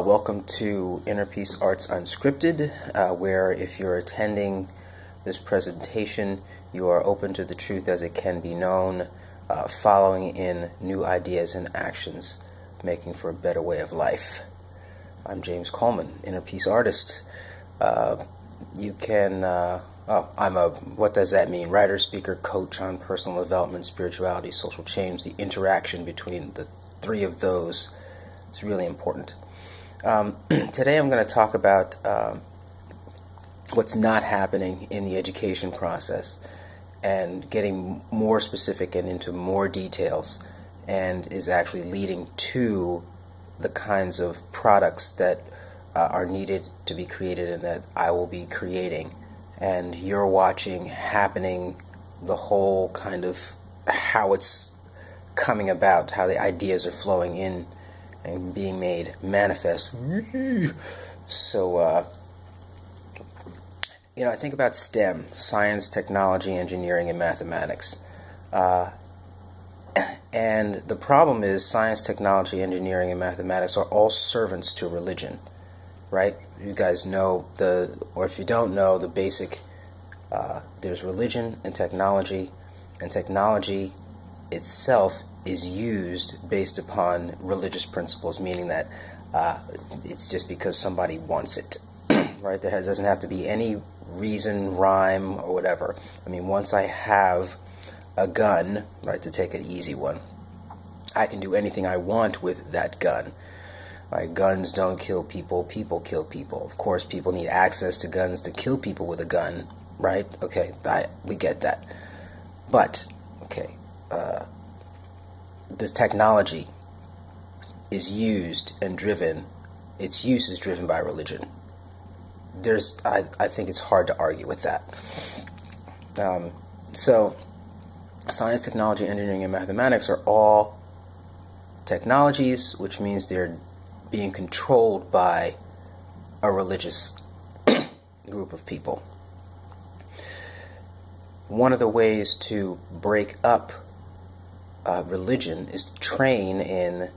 Welcome to Inner Peace Arts Unscripted, where if you're attending this presentation, you are open to the truth as it can be known, following in new ideas and actions, making for a better way of life. I'm James Coleman, Inner Peace Artist. You can, what does that mean? Writer, speaker, coach on personal development, spirituality, social change. The interaction between the three of those is really important. Today I'm going to talk about what's not happening in the education process and getting more specific and into more details, and is actually leading to the kinds of products that are needed to be created and that I will be creating, and you're watching happening, the whole kind of how it's coming about, how the ideas are flowing in and being made manifest. So, I think about STEM, science, technology, engineering, and mathematics. And the problem is science, technology, engineering, and mathematics are all servants to religion, right? You guys know or if you don't know, the basic, there's religion and technology itself is used based upon religious principles, meaning that it's just because somebody wants it, right? There doesn't have to be any reason, rhyme, or whatever. I mean, once I have a gun, right, to take an easy one, I can do anything I want with that gun. Right? Guns don't kill people, people kill people. Of course, people need access to guns to kill people with a gun, right? Okay, we get that. But, this technology is used and driven, its use is driven by religion. I think it's hard to argue with that. So, science, technology, engineering, and mathematics are all technologies, which means they're being controlled by a religious group of people. One of the ways to break up religion is to train in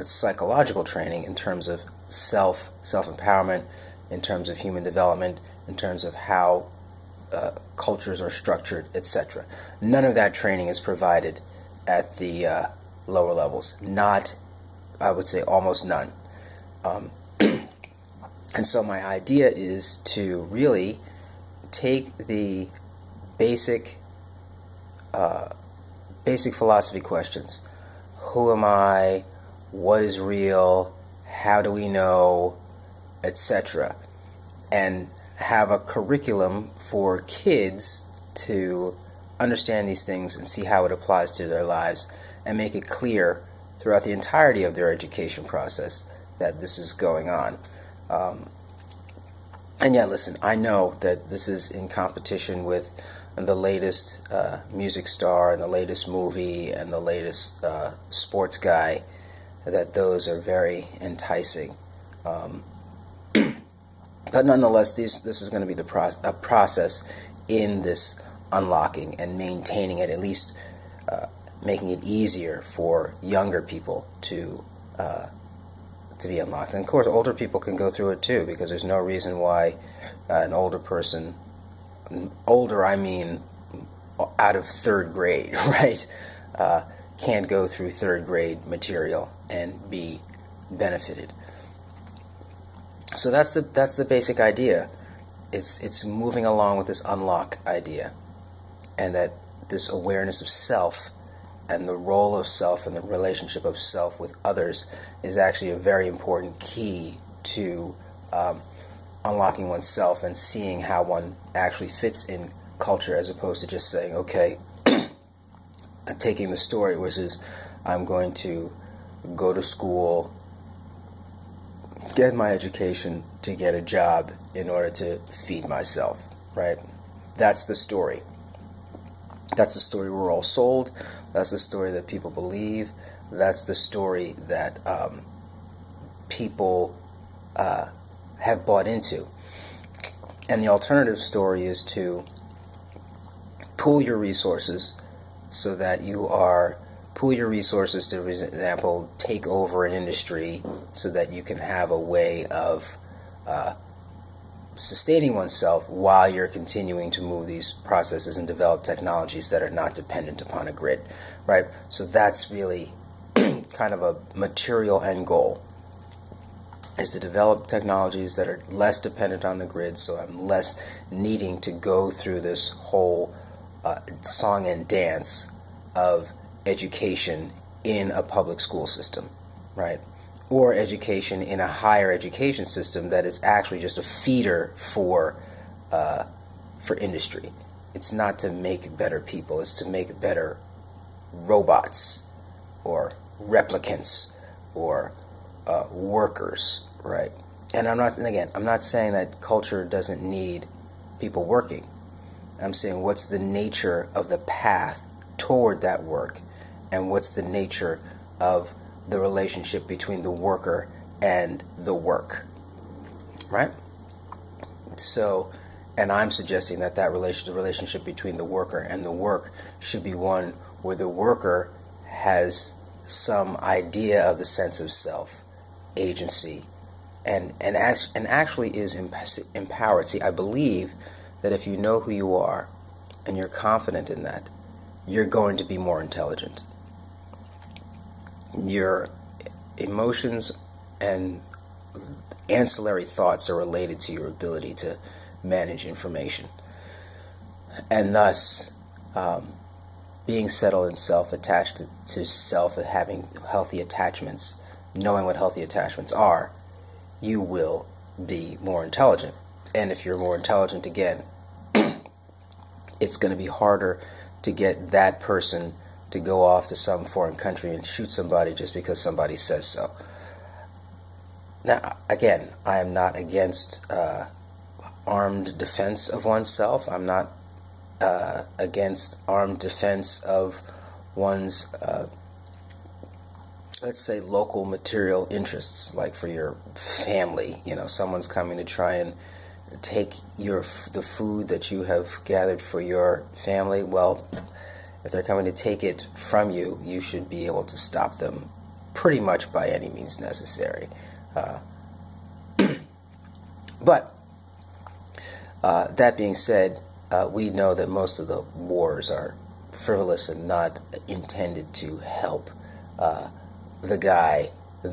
psychological training in terms of self-empowerment, in terms of human development, in terms of how cultures are structured, etc. None of that training is provided at the lower levels. Not, I would say, almost none. And so my idea is to really take the basic philosophy questions. Who am I? What is real? How do we know? Etc. And have a curriculum for kids to understand these things and see how it applies to their lives, and make it clear throughout the entirety of their education process that this is going on. And yeah, listen, I know that this is in competition with the latest music star and the latest movie and the latest sports guy, that those are very enticing. But nonetheless, this is going to be a process in this unlocking and maintaining it, at least making it easier for younger people to be unlocked. And of course, older people can go through it too, because there's no reason why an older person, older I mean out of third grade, right, can't go through third grade material and be benefited. So that's the basic idea. It's moving along with this unlock idea, and that this awareness of self and the role of self and the relationship of self with others is actually a very important key to unlocking oneself and seeing how one actually fits in culture, as opposed to just saying, okay, taking the story, which is, I'm going to go to school, get my education to get a job in order to feed myself, right? That's the story. That's the story we're all sold. That's the story that people believe. That's the story that people have bought into. And the alternative story is to pool your resources so that you are pool your resources to, for example, take over an industry so that you can have a way of sustaining oneself while you're continuing to move these processes and develop technologies that are not dependent upon a grid, right? So that's really kind of a material end goal, is to develop technologies that are less dependent on the grid, so I'm less needing to go through this whole song and dance of education in a public school system, right? Or education in a higher education system that is actually just a feeder for industry. It's not to make better people, it's to make better robots or replicants or workers, right? And I'm not saying that culture doesn't need people working. I'm saying what's the nature of the path toward that work, and what's the nature of the relationship between the worker and the work, right? So, and I'm suggesting that the relationship between the worker and the work should be one where the worker has some idea of the sense of self, agency, and actually is empowered. See, I believe that if you know who you are and you're confident in that, you're going to be more intelligent. Your emotions and ancillary thoughts are related to your ability to manage information. And thus, being settled in self, attached to self, and having healthy attachments, knowing what healthy attachments are, you will be more intelligent. And if you're more intelligent, again, it's going to be harder to get that person to go off to some foreign country and shoot somebody just because somebody says so. Now, again, I am not against armed defense of oneself. I'm not against armed defense of one's, let's say, local material interests, like for your family. You know, someone's coming to try and take the food that you have gathered for your family. Well, if they're coming to take it from you, you should be able to stop them pretty much by any means necessary. But that being said, we know that most of the wars are frivolous and not intended to help the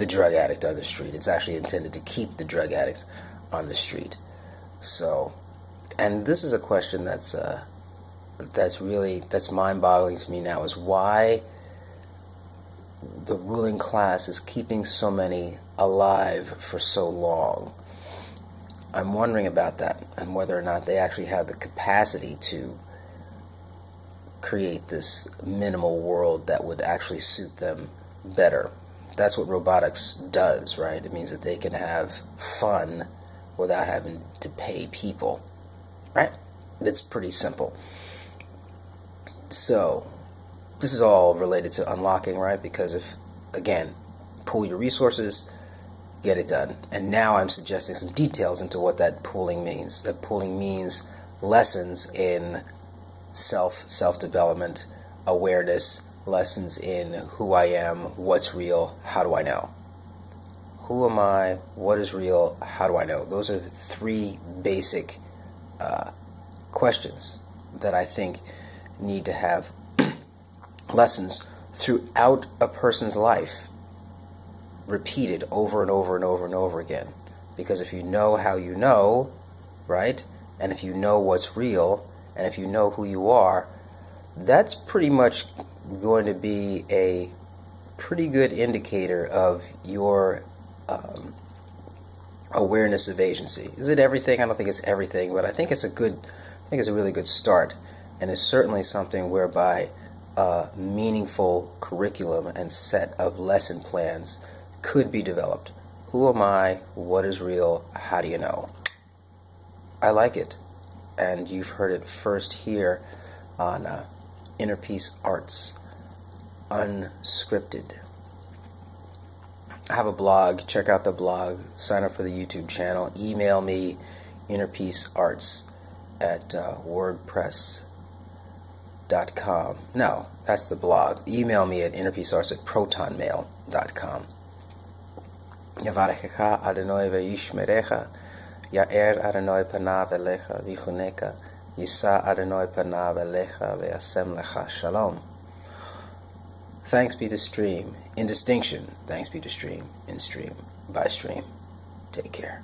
drug addict on the street. It's actually intended to keep the drug addict on the street. So, and this is a question that's mind-boggling to me now, is why the ruling class is keeping so many alive for so long. I'm wondering about that, and whether or not they actually have the capacity to create this minimal world that would actually suit them better. That's what robotics does, right? It means that they can have fun without having to pay people, right? It's pretty simple. So, this is all related to unlocking, right? Because if, again, pool your resources, get it done. And now I'm suggesting some details into what that pooling means. That pooling means lessons in self-development, awareness, lessons in who I am, what's real, how do I know? Who am I? What is real? How do I know? Those are the three basic questions that I think need to have lessons throughout a person's life, repeated over and over and over and over again. Because if you know how you know, right, and if you know what's real, and if you know who you are, that's pretty much going to be a pretty good indicator of your awareness of agency. Is it everything? I don't think it's everything, but I think it's a really good start, and it's certainly something whereby meaningful curriculum and set of lesson plans could be developed. Who am I? What is real? How do you know? I like it, and you've heard it first here on Inner Peace Arts Unscripted. I have a blog. Check out the blog. Sign up for the YouTube channel. Email me, innerpeacearts@wordpress.com. No, that's the blog. Email me at innerpeacearts@protonmail.com. Yavarechecha Adonai ve'yishmerecha, Ya'er Adonai panav elecha v'chuneka, Yisa Adonai panav elecha ve'asem lecha shalom. Thanks be to Stream. In distinction, thanks be to Stream. In Stream. By Stream. Take care.